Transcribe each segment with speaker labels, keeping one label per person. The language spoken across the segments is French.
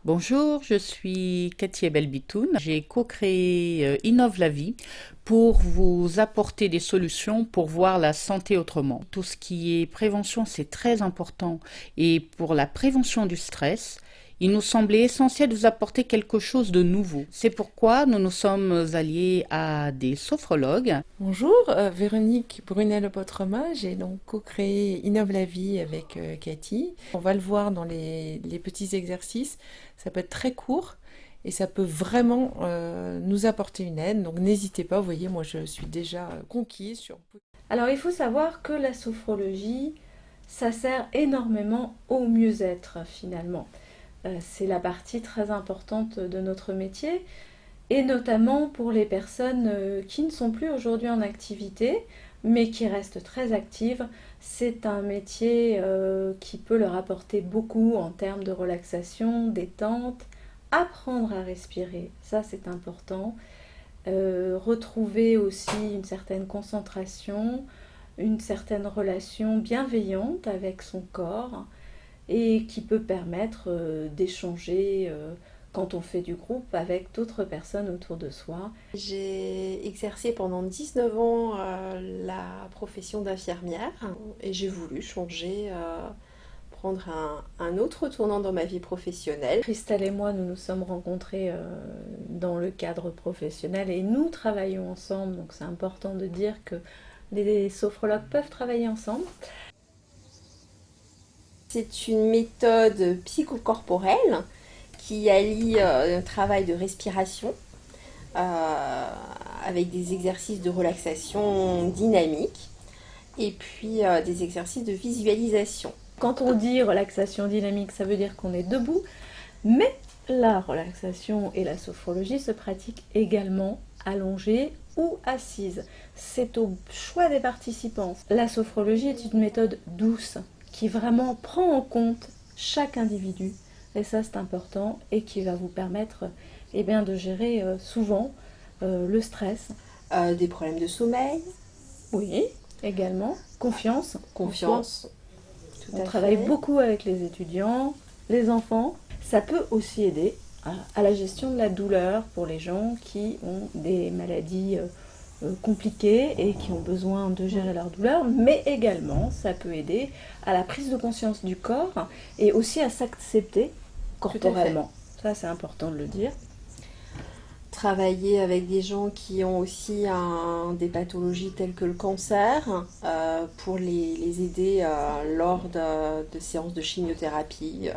Speaker 1: Bonjour, je suis Cathy Ebel-Bitoun. J'ai co-créé Innove la vie pour vous apporter des solutions pour voir la santé autrement. Tout ce qui est prévention, c'est très important. Et pour la prévention du stress, il nous semblait essentiel de vous apporter quelque chose de nouveau. C'est pourquoi nous nous sommes alliés à des sophrologues.
Speaker 2: Bonjour, Véronique Brunel-Botrema. J'ai donc co-créé Innove la vie avec Cathy. On va le voir dans les petits exercices. Ça peut être très court et ça peut vraiment nous apporter une aide. Donc n'hésitez pas, vous voyez, moi je suis déjà conquise sur...
Speaker 3: Alors il faut savoir que la sophrologie, ça sert énormément au mieux-être finalement. C'est la partie très importante de notre métier et notamment pour les personnes qui ne sont plus aujourd'hui en activité mais qui restent très actives. C'est un métier qui peut leur apporter beaucoup en termes de relaxation, détente, apprendre à respirer, ça c'est important. Retrouver aussi une certaine concentration, une certaine relation bienveillante avec son corps et qui peut permettre d'échanger quand on fait du groupe avec d'autres personnes autour de soi.
Speaker 2: J'ai exercé pendant 19 ans la profession d'infirmière et j'ai voulu changer, prendre un autre tournant dans ma vie professionnelle.
Speaker 3: Christelle et moi, nous nous sommes rencontrés dans le cadre professionnel et nous travaillons ensemble, donc c'est important de dire que les sophrologues peuvent travailler ensemble.
Speaker 2: C'est une méthode psychocorporelle qui allie un travail de respiration avec des exercices de relaxation dynamique et puis des exercices de visualisation.
Speaker 3: Quand on dit relaxation dynamique, ça veut dire qu'on est debout, mais la relaxation et la sophrologie se pratiquent également allongée ou assise. C'est au choix des participants. La sophrologie est une méthode douce qui vraiment prend en compte chaque individu, et ça c'est important, et qui va vous permettre de gérer souvent le stress.
Speaker 2: Des problèmes de sommeil.
Speaker 3: Oui, également. Confiance.
Speaker 2: Confiance.
Speaker 3: On travaille beaucoup avec les étudiants, les enfants. Ça peut aussi aider à la gestion de la douleur pour les gens qui ont des maladies compliquées et qui ont besoin de gérer leur douleur, mais également ça peut aider à la prise de conscience du corps et aussi à s'accepter corporellement. Ça c'est important de le dire.
Speaker 2: Travailler avec des gens qui ont aussi des pathologies telles que le cancer pour les aider lors de séances de chimiothérapie,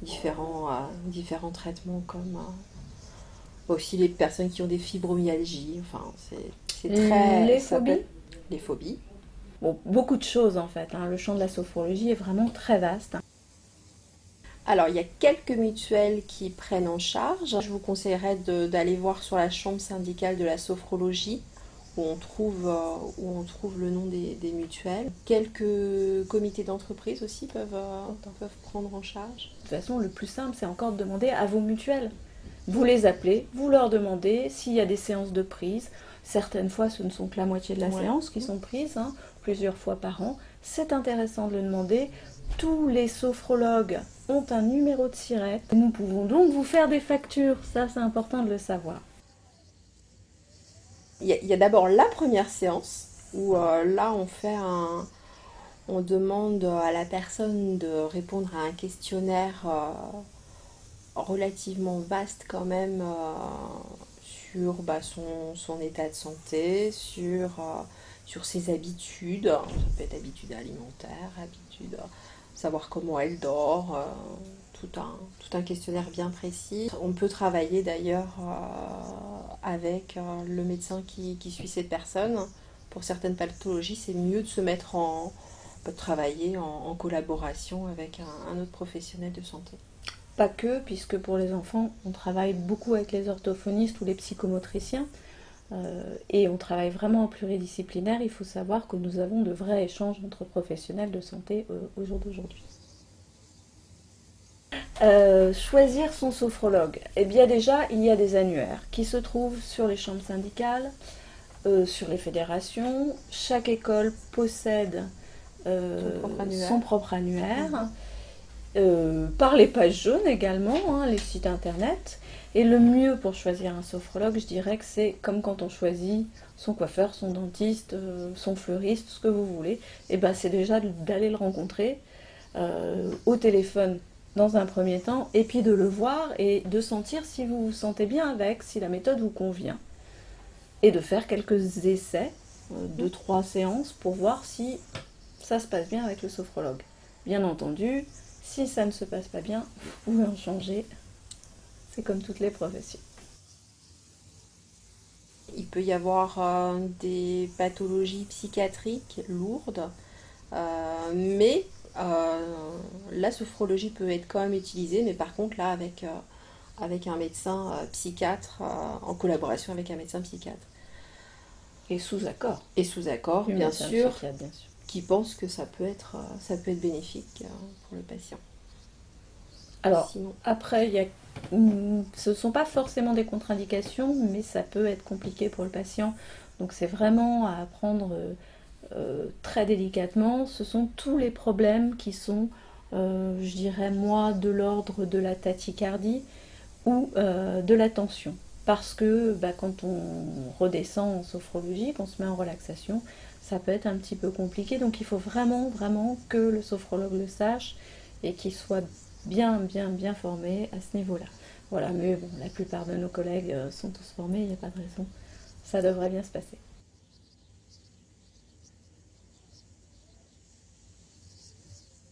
Speaker 2: différents traitements comme aussi les personnes qui ont des fibromyalgies. Enfin, c'est très...
Speaker 3: Les phobies.
Speaker 2: Les phobies.
Speaker 3: Bon, beaucoup de choses en fait. Le champ de la sophrologie est vraiment très vaste.
Speaker 2: Alors, il y a quelques mutuelles qui prennent en charge. Je vous conseillerais d'aller voir sur la chambre syndicale de la sophrologie où on trouve le nom des mutuelles. Quelques comités d'entreprise aussi peuvent prendre en charge.
Speaker 3: De toute façon, le plus simple, c'est encore de demander à vos mutuelles. Vous les appelez, vous leur demandez s'il y a des séances de prise. Certaines fois, ce ne sont que la moitié de la séance qui sont prises, plusieurs fois par an. C'est intéressant de le demander. Tous les sophrologues ont un numéro de SIRET. Nous pouvons donc vous faire des factures. Ça, c'est important de le savoir.
Speaker 2: Il y a d'abord la première séance où là on demande à la personne de répondre à un questionnaire relativement vaste quand même sur son état de santé, sur ses habitudes. Ça peut être habitudes alimentaires, habitudes, savoir comment elle dort, tout un questionnaire bien précis. On peut travailler d'ailleurs avec le médecin qui suit cette personne. Pour certaines pathologies, c'est mieux de se mettre de travailler en collaboration avec un autre professionnel de santé.
Speaker 3: Pas que, puisque pour les enfants, on travaille beaucoup avec les orthophonistes ou les psychomotriciens. Et on travaille vraiment en pluridisciplinaire. Il faut savoir que nous avons de vrais échanges entre professionnels de santé au jour d'aujourd'hui. Choisir son sophrologue. Eh bien déjà, il y a des annuaires qui se trouvent sur les chambres syndicales, sur les fédérations. Chaque école possède son propre annuaire. par les pages jaunes également, hein, les sites internet. Et le mieux pour choisir un sophrologue, je dirais que c'est comme quand on choisit son coiffeur, son dentiste, son fleuriste, ce que vous voulez. Et ben c'est déjà d'aller le rencontrer au téléphone dans un premier temps, et puis de le voir et de sentir si vous vous sentez bien avec, si la méthode vous convient. Et de faire quelques essais, 2-3 séances, pour voir si ça se passe bien avec le sophrologue. Bien entendu, si ça ne se passe pas bien, vous pouvez en changer. C'est comme toutes les professions.
Speaker 2: Il peut y avoir des pathologies psychiatriques lourdes, mais la sophrologie peut être quand même utilisée, mais par contre là avec un médecin psychiatre, en collaboration avec un médecin psychiatre.
Speaker 3: Et sous accord.
Speaker 2: Et sous accord,
Speaker 3: Du
Speaker 2: bien
Speaker 3: médecin
Speaker 2: sûr,
Speaker 3: psychiatre, bien sûr.
Speaker 2: qui pense que ça peut être bénéfique pour le patient.
Speaker 3: Alors,
Speaker 2: Sinon,
Speaker 3: après, ce ne sont pas forcément des contre-indications, mais ça peut être compliqué pour le patient. Donc c'est vraiment à prendre très délicatement. Ce sont tous les problèmes qui sont, je dirais moi, de l'ordre de la tachycardie ou de la tension. Parce que quand on redescend en sophrologie, qu'on se met en relaxation, ça peut être un petit peu compliqué. Donc il faut vraiment, vraiment que le sophrologue le sache et qu'il soit bien formé à ce niveau-là. Voilà, mais bon, la plupart de nos collègues sont tous formés, il n'y a pas de raison. Ça devrait bien se passer.